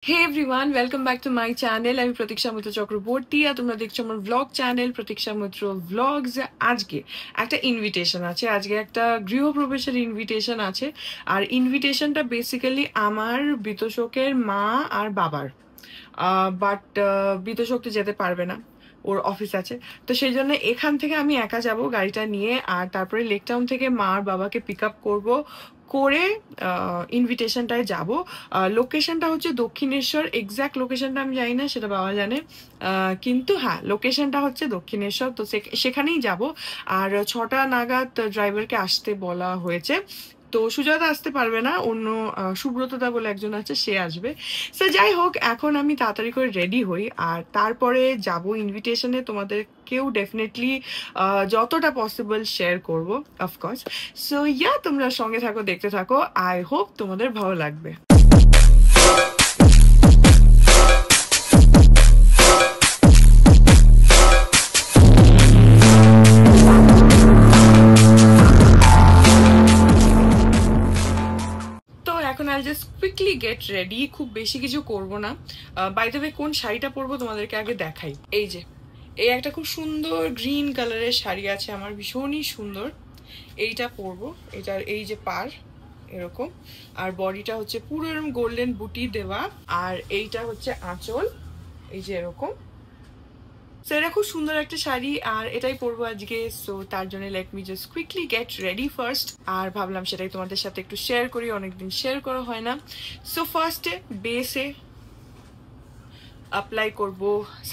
Hey everyone, welcome back to my channel. আমি প্রতীক্ষা মিত্র চক্রবর্তী আর তোমরা দেখছো আমার ব্লগ চ্যানেল প্রতীক্ষা মিত্র ব্লগস। আজকে একটা ইনভিটেশন আছে, আজকে একটা গৃহপ্রবেশের ইনভিটেশন আছে। আর ইনভিটেশনটা বেসিক্যালি আমার বিতোষকের মা আর বাবার, বাট বিতোষক তো যেতে পারবে না, ওর অফিস আছে। তো সেই জন্য এখান থেকে আমি একা যাব গাড়িটা নিয়ে, আর তারপরে লেক টাউন থেকে মা আর বাবাকে পিক আপ করবো, করে ইনভিটেশনটায় যাব। লোকেশনটা হচ্ছে দক্ষিণেশ্বর, এক্স্যাক্ট লোকেশনটা আমি জানি না, সেটা বাবা জানে। কিন্তু হ্যাঁ, লোকেশনটা হচ্ছে দক্ষিণেশ্বর, তো সেখানেই যাব। আর 6টা নাগাদ ড্রাইভারকে আসতে বলা হয়েছে। তো সুজাতা আসতে পারবে না, অন্য সুব্রতদা বলে একজন আছে, সে আসবে। সো যাই হোক, এখন আমি তাড়াতাড়ি করে রেডি হই আর তারপরে যাব ইনভিটেশনে। তোমাদেরকেও ডেফিনেটলি যতটা পসিবল শেয়ার করবো, অফকোর্স। সো ইয়া, তোমরা সঙ্গে থাকো, দেখতে থাকো। আই হোপ তোমাদের ভালো লাগবে। I'll just quickly get ready, খুব বেশি কিছু করব না। বাই দ্য ওয়ে, কোন শাড়িটা পরবো তোমাদেরকে আগে দেখাই। এই যে এই একটা খুব সুন্দর গ্রিন কালারের শাড়ি আছে আমার, ভীষণই সুন্দর। এইটা পরবো, এটার এই যে পার এরকম, আর বডিটা হচ্ছে পুরো এরকম গোল্ডেন বুটি দেওয়া, আর এইটা হচ্ছে আঁচল, এই যে এরকম। সো এটা খুব সুন্দর একটা শাড়ি, আর এটাই পরবো আজকে। সো তার জন্য let me just quickly get ready first, আর ভাবলাম সেটাই তোমাদের সাথে একটু শেয়ার করি, অনেকদিন শেয়ার করা হয় না। সো ফার্স্টে বেসে অ্যাপ্লাই করব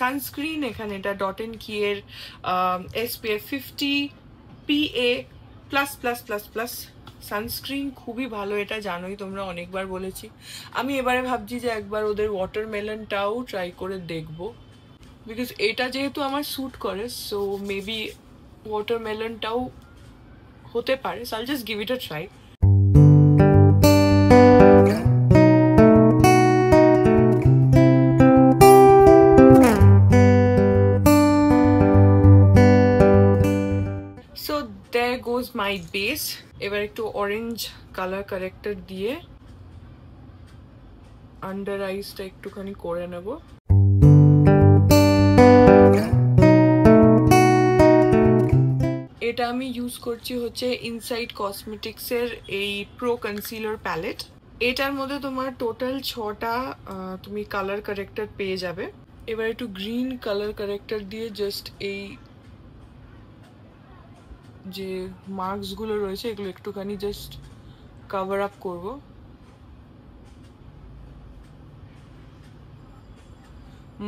সানস্ক্রিন। এখানে এটা ডট এন্ড কি এর SPF 50 PA++++ সানস্ক্রিন, খুবই ভালো, এটা জানোই তোমরা, অনেকবার বলেছি। আমি এবারে ভাবছি যে একবার ওদের ওয়াটারমেলনটাও ট্রাই করে দেখবো, বিকজ এটা যেহেতু আমার স্যুট করে, সো মেবি ওয়াটারমেলনটাও হতে পারে। So I'll just give it a try. So there goes my base. এবার একটু অরেঞ্জ কালার কারেক্টর দিয়ে আন্ডার আইসটা একটুখানি করে নেব। এটা আমি ইউজ করছি হচ্ছে ইনসাইড কসমেটিক্সের এই প্রো কনসিলার প্যালেট। এটার মধ্যে তোমার টোটাল 6টা তুমি কালার কারেক্টর পেয়ে যাবে। এবার একটু গ্রিন কালার কারেক্টর দিয়ে জাস্ট এই যে মার্কসগুলো রয়েছে এগুলো একটুখানি জাস্ট কভার আপ করবো।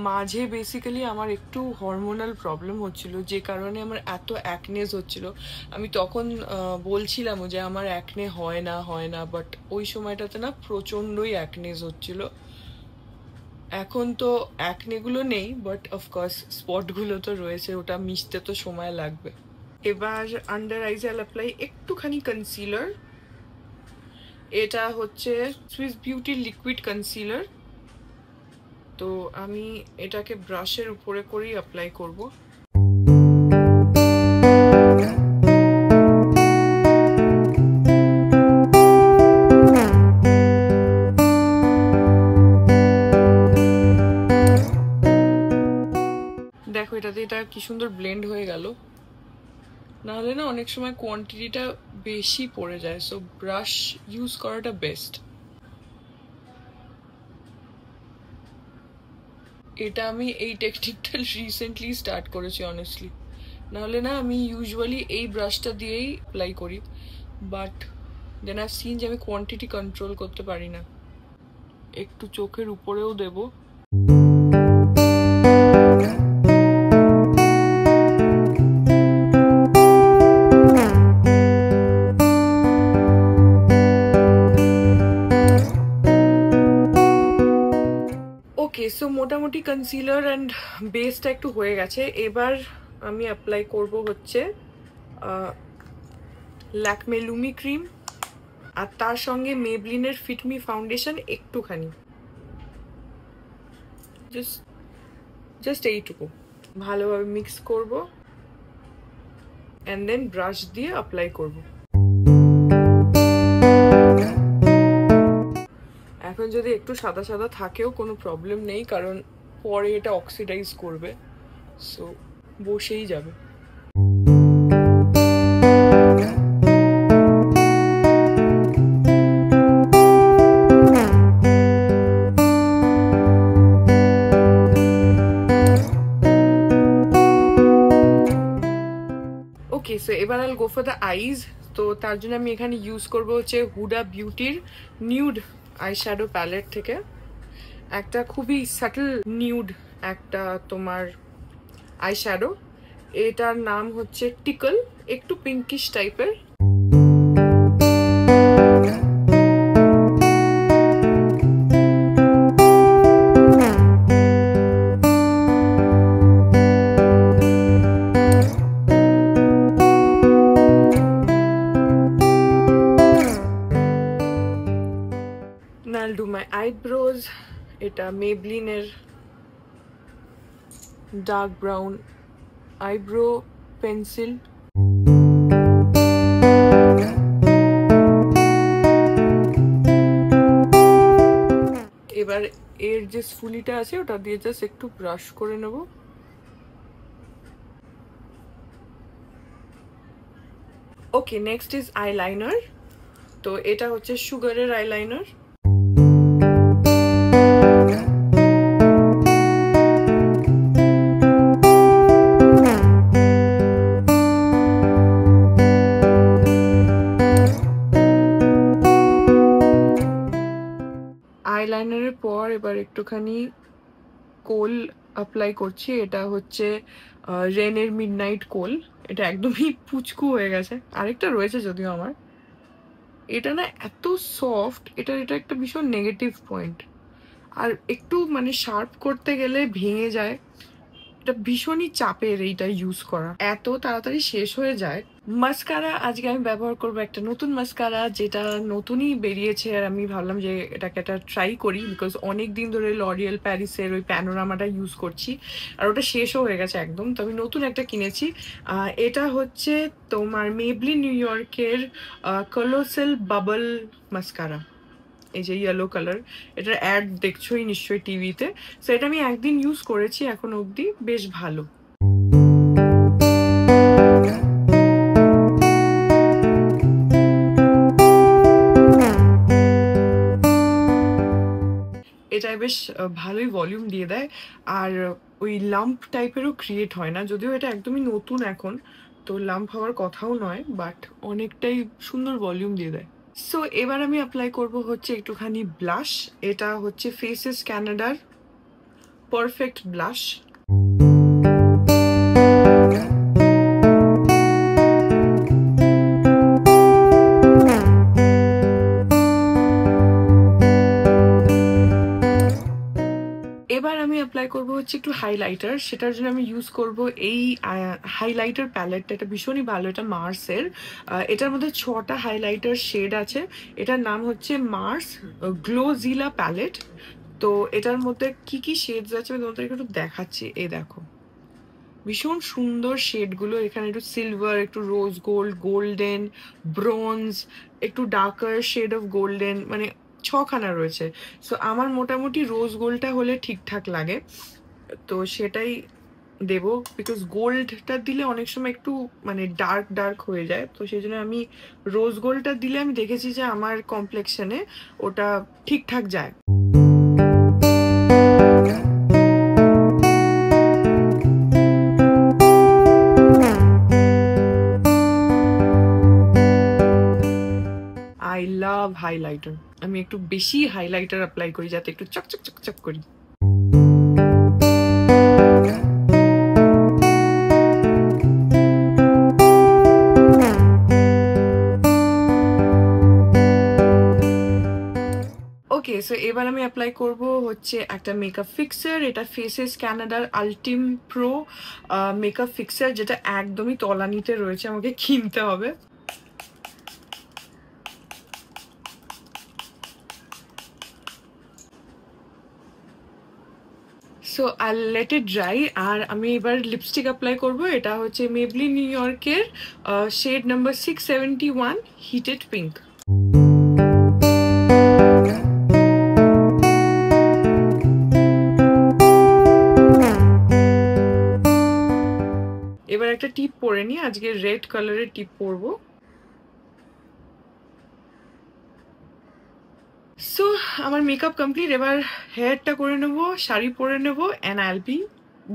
মাঝে বেসিক্যালি আমার একটু হরমোনাল প্রবলেম হচ্ছিল, যে কারণে আমার এত অ্যাকনেস হচ্ছিল। আমি তখন বলছিলামও যে আমার অ্যাকনে হয় না, বাট ওই সময়টাতে না প্রচণ্ডই অ্যাকনেস হচ্ছিল। এখন তো অ্যাকনেগুলো নেই, বাট অফকোর্স স্পটগুলো তো রয়েছে, ওটা মিশতে তো সময় লাগবে। এবার আন্ডার আইজ আইল অ্যাপ্লাই একটুখানি কনসিলার। এটা হচ্ছে সুইস বিউটি লিকুইড কনসিলার। তো আমি এটাকে ব্রাশের উপরে করেই অ্যাপ্লাই করব। দেখো এটাতে এটা কি সুন্দর ব্লেন্ড হয়ে গেল, নাহলে না অনেক সময় কোয়ান্টিটিটা বেশি পড়ে যায়। সো ব্রাশ ইউজ করাটা বেস্ট। এটা আমি এই টেকনিকটা রিসেন্টলি স্টার্ট করেছি অনেস্টলি, নাহলে না আমি ইউজুয়ালি এই ব্রাশটা দিয়েই অ্যাপ্লাই করি, বাট দেন আই সিন যে আমি কোয়ান্টিটি কন্ট্রোল করতে পারি না। একটু চোখের উপরেও দেব। ওকে, সো মোটামুটি কনসিলার অ্যান্ড বেসটা একটু হয়ে গেছে। এবার আমি অ্যাপ্লাই করব হচ্ছে ল্যাকমে লুমি ক্রিম, আর তার সঙ্গে মেবলিনের ফিটমি ফাউন্ডেশন একটুখানি, জাস্ট এইটুকু ভালোভাবে মিক্স করব, অ্যান্ড দেন ব্রাশ দিয়ে অ্যাপ্লাই করব। এখন যদি একটু সাদা সাদা থাকেও কোনো প্রবলেম নেই, কারণ পরে এটা অক্সিডাইজ করবে, সো বসেই যাবে। ওকে, সো এবার I go for the eyes. তো তার জন্য আমি এখানে ইউজ করবো হচ্ছে হুডা বিউটির নিউড আই শ্যাডো প্যালেট থেকে একটা খুবই সাটল নিউড একটা তোমার আই শ্যাডো। এটার নাম হচ্ছে টিকল, একটু পিঙ্কিশ টাইপের। I'll do my eyebrows. এটা মেবলিনের ডার্ক ব্রাউন আইব্রো পেন্সিল। এবার এর যে ফুলিটা আছে ওটা দিয়ে জাস্ট একটু ব্রাশ করে নেব। ওকে, নেক্সট ইজ আইলাইনার। তো এটা হচ্ছে সুগারের আইলাইনার। আইলাইনারের পর এবার একটুখানি কোল অ্যাপ্লাই করছি। এটা হচ্ছে রেনের মিডনাইট কোল। এটা একদমই পুচকু হয়ে গেছে, আরেকটা রয়েছে যদিও আমার। এটা না এত সফট, এটা একটা ভীষণ নেগেটিভ পয়েন্ট। আর একটু মানে শার্প করতে গেলে ভেঙে যায়, এটা ভীষণই চাপের এইটা ইউজ করা, এত তাড়াতাড়ি শেষ হয়ে যায়। মাস্কারা আজকে আমি ব্যবহার করব একটা নতুন মাস্কারা, যেটা নতুনই বেরিয়েছে, আর আমি ভাবলাম যে এটাকে একটা ট্রাই করি, বিকজ অনেক দিন ধরে লরিয়াল প্যারিসের ওই প্যানোরামাটা ইউজ করছি আর ওটা শেষও হয়ে গেছে একদম। তো আমি নতুন একটা কিনেছি। এটা হচ্ছে তোমার মেবলিন নিউ ইয়র্কের কলোসেল বাবল মাস্কারা, এই যে ইয়েলো কালার। এটার অ্যাড দেখছোই নিশ্চয়ই টিভিতে। সো এটা আমি একদিন ইউজ করেছি এখন অবধি, বেশ ভালো। এটায় বেশ ভালোই ভলিউম দিয়ে দেয়, আর ওই লাম্প টাইপেরও ক্রিয়েট হয় না, যদিও এটা একদমই নতুন এখন, তো লাম্প হওয়ার কথাও নয়, বাট অনেকটাই সুন্দর ভলিউম দিয়ে দেয়। সো এবার আমি অ্যাপ্লাই করব হচ্ছে একটুখানি ব্লাশ। এটা হচ্ছে ফেসেস ক্যানাডার পারফেক্ট ব্লাশ। এবার আমি অ্যাপ্লাই করবো হচ্ছে একটু হাইলাইটার। সেটার জন্য আমি ইউজ করব এই হাইলাইটার প্যালেটটা। এটা ভীষণই ভালো, এটা মার্সের। এটার মধ্যে 6টা হাইলাইটার শেড আছে। এটার নাম হচ্ছে মার্স গ্লোজিলা প্যালেট। তো এটার মধ্যে কি কি শেডস আছে আমি তোমাদেরকে একটু দেখাচ্ছি। এই দেখো, ভীষণ সুন্দর শেডগুলো। এখানে একটু সিলভার, একটু রোজ গোল্ড, গোল্ডেন, ব্রোঞ্জ, একটু ডার্কার শেড অফ গোল্ডেন, মানে 6খানা রয়েছে। সো আমার মোটামুটি রোজ গোল্ডটা হলে ঠিকঠাক লাগে, তো সেটাই দেব, বিকজ গোল্ডটা দিলে অনেক সময় একটু মানে ডার্ক ডার্ক হয়ে যায়। তো সেই জন্য আমি রোজ গোল্ডটা দিলে আমি দেখেছি যে আমার কমপ্লেক্সনে ওটা ঠিকঠাক যায়। I love highlighter. আমি একটু বেশি হাইলাইটার অ্যাপ্লাই করি যাতে একটু চকচক চকচক করি। ওকে, সো এবার আমি অ্যাপ্লাই করব হচ্ছে একটা মেকআপ ফিক্সার। এটা ফেসেস ক্যানাডার আলটিম প্রো মেকআপ ফিক্সার, যেটা একদমই তলানিতে রয়েছে, আমাকে কিনতে হবে। So I let it dry. আর আমি এবার লিপস্টিক অ্যাপ্লাই করব। এটা হচ্ছে মেবলিন নিউ ইয়র্কের শেড নাম্বার 671 হিটেড পিঙ্ক। একটা টিপ পরে নিই, আজকে রেড কালারের টিপ পরবো। সো আমার মেকআপ কমপ্লিট, এবার হেয়ারটা করে নেবো, শাড়ি পরে নেবো, অ্যান্ড আইল be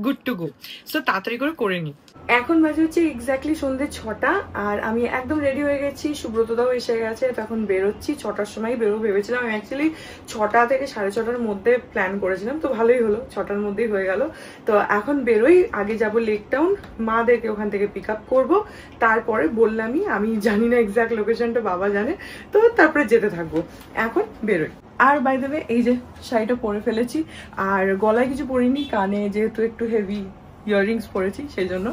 good to go. So তাড়াতাড়ি করে নিই। এখন বাজে হচ্ছে এক্স্যাক্টলি সন্ধ্যে 6টা, আর আমি একদম রেডি হয়ে গেছি। সুব্রতদাও এসে গেছে, তখন বেরোচ্ছি। 6টার সময় বেরোবো ভেবেছিলাম। আমি অ্যাকচুয়ালি 6টা থেকে 6:30টার মধ্যে প্ল্যান করেছিলাম, তো ভালোই হলো, 6টার মধ্যেই হয়ে গেল। তো এখন বেরোই, আগে যাব লেক টাউন, মাদেরকে ওখান থেকে পিক আপ করবো। তারপরে বললামই, আমি জানি না এক্স্যাক্ট লোকেশনটা, বাবা জানে, তো তারপরে যেতে থাকবো। এখন বেরোই। আর বাই দ্য ওয়ে, এই যে শাড়িটা পরে ফেলেছি, আর গলায় কিছু পরিনি, কানে যেহেতু একটু হেভি ইয়াররিংস পরেছি সেই জন্য।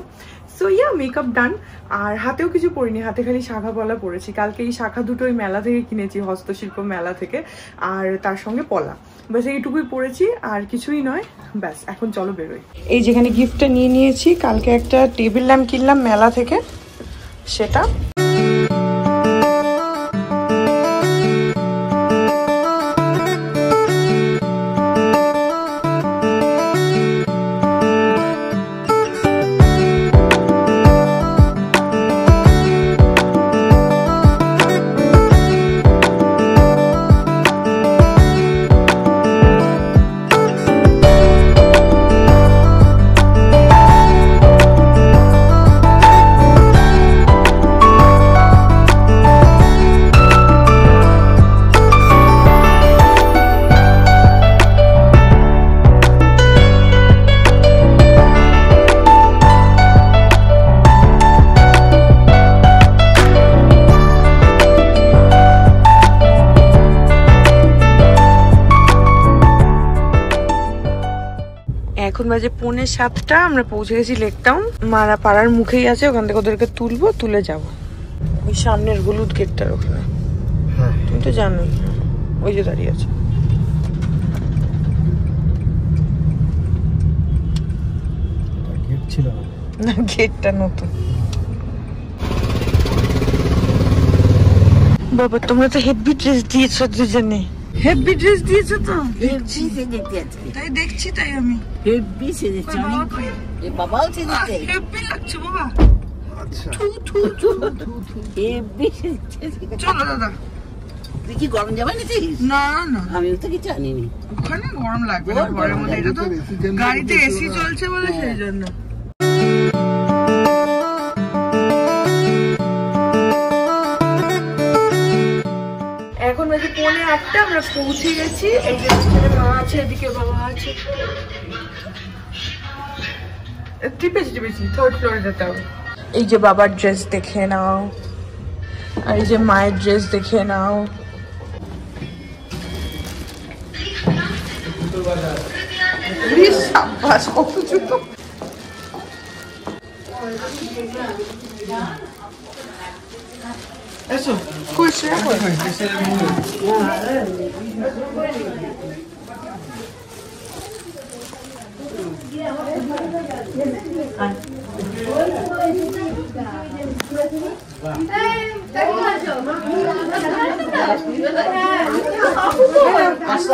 সো ইয়া, মেকআপ ডান। আর হাতেও কিছু পরিনি, হাতে খালি শাখা পলা পরেছি। কালকে এই শাখা দুটো ওই মেলা থেকে কিনেছি, হস্তশিল্প মেলা থেকে, আর তার সঙ্গে পলা, ব্যাস এইটুকুই পরেছি, আর কিছুই নয়। ব্যাস এখন চলো বেরোই। এই যেখানে গিফটটা নিয়ে নিয়েছি, কালকে একটা টেবিল ল্যাম্প কিনলাম মেলা থেকে, সেটা। এখন বাজে 6:45, আমরা পৌঁছে গেছি লেক টাউন। মারা পাড়ার মুখেই আছে, ওখান থেকে ওদেরকে তুলবো, তুলে যাবো ওই সামনের হলুদ গেটটার ওখানে। তুমি তো জানোই, ওই যে দাঁড়িয়ে আছে। না, গেটটা নতুন। বাবা তোমরা তো হেভি ড্রেস দিয়েছো দুজনে, হেভি ড্রেস দিয়েছো তো। তাই দেখছি, তাই আমি হেভি সেজেছি। বাবাও সেজেছে, হেভি লাগছে বাবা। আচ্ছা, হেভি সেজেছে। চলো দাদা, তুই কি গরম জামা নিছিস? না না, আমি তো কিছু আনিনি। ওখানে গরম লাগবে না, ঘরের মধ্যে। এটা তো গাড়িতে এসি চলছে বলে সেই জন্য। এখন বাজে 7:45, আমরা পৌঁছে গেছি। এই যে মা আছে, এদিকে বাবা আছে। টিপেছি 3rd ফ্লোরে যেতে হবে। এই যে বাবার ড্রেস দেখে নাও, আর এই যে মায়ের ড্রেস দেখে নাও। সাব্বাস, কত জুতো। Eso, kush ya koy.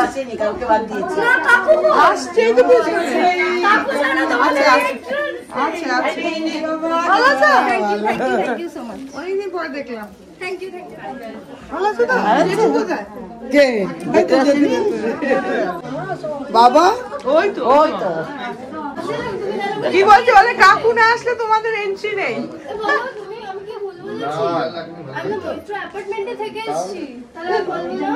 আসেনি, কাউকে বাদ দিয়েছি। আসছে তো বুঝে গেছে। আচ্ছা আচ্ছা, ভালো আছো? থ্যাংক ইউ সো মাচ, অনেকদিন পর দেখলাম। Thank you. ভালো আছো তো? কে বাবা? ওই তো কি বলছো, বলে কাকু না আসলে তোমাদের এন্ট্রি নেই। আমি পবিত্র অ্যাপার্টমেন্টে থেকে এসেছি, তাহলে বলবি না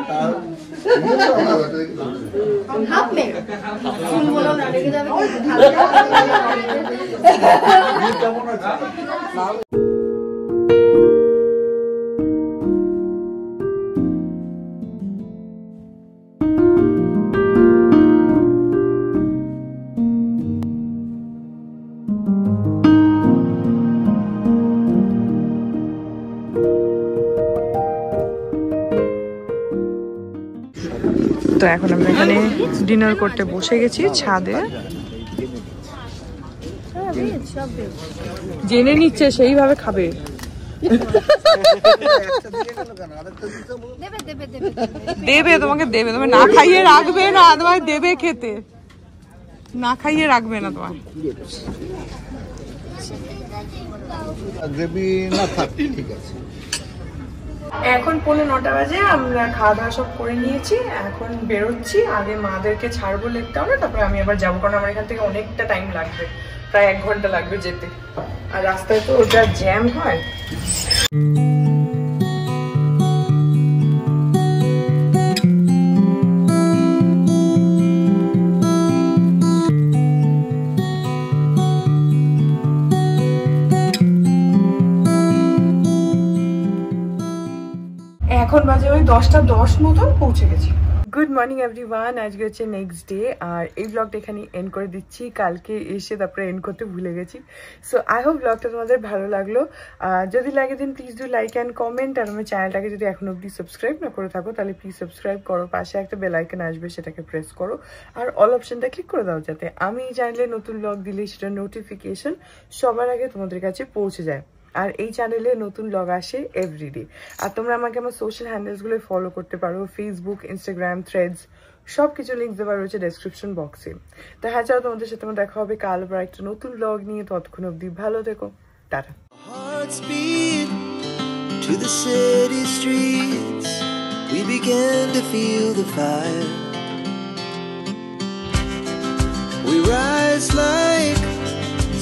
হাফ মে ফুল বলো না, রেখে যাবে। কেমন আছে? তো এখন আমরা এখানে ডিনার করতে বসে গেছি ছাদে। জেনে নিচ্ছে, সেইভাবে খাবে। দেবে তোমাকে, দেবে। তুমি না খাইয়ে রাখবে না, তোমাকে দেবে খেতে। না খাইয়ে রাখবে না তোমার। আছে। গ্রেভি না থাক, ঠিক আছে। এখন 9:45 বাজে, আমরা খাওয়া দাওয়া সব করে নিয়েছি, এখন বেরোচ্ছি। আগে মাদেরকে ছাড়বো লেক টাউনে, তারপরে আমি আবার যাবো, কারণ আমার এখান থেকে অনেকটা টাইম লাগবে, প্রায় 1 ঘন্টা লাগবে যেতে। আর রাস্তায় তো যা জ্যাম হয়। এখন বাজে ওই 10:10 মতন পৌঁছে গেছি। গুড মর্নিং এভরিওয়ান, আজকে হচ্ছে নেক্সট ডে, আর এই ব্লগটা এখানে এন্ড করে দিচ্ছি। কালকে এসে তারপরে এন্ড করতে ভুলে গেছি। সো আই হোপ ব্লগটা তোমাদের ভালো লাগলো। যদি লাগে then please do like and comment. আর আমার চ্যানেলটাকে যদি এখন অব্দি সাবস্ক্রাইব না করে থাকো তাহলে প্লিজ সাবস্ক্রাইব করো, পাশে একটা বেল আইকন আসবে সেটাকে প্রেস করো, আর অল অপশনটা ক্লিক করে দাও, যাতে আমি এই চ্যানেলে নতুন ব্লগ দিলে সেটা নোটিফিকেশন সবার আগে তোমাদের কাছে পৌঁছে যায়। আর এই চ্যানেলে নতুন ব্লগ আসে এভরিডে। আর তোমরা আমাকে আমার সোশ্যাল হ্যান্ডেলসগুলো ফলো করতে পারো, ফেসবুক, ইনস্টাগ্রাম, থ্রেডস, সব কিছু লিঙ্ক দেওয়া রয়েছে ডেসক্রিপশন বক্সে। দেখা যাও তোমাদের সাথে আমার দেখা হবে কাল আবার একটা নতুন ব্লগ নিয়ে। ততক্ষণ অবধি ভালো থেকো, tata. Hearts beat to the city streets. We began to feel the fire. We rise like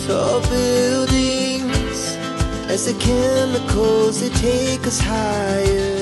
tall buildings as the chemicals they take us higher.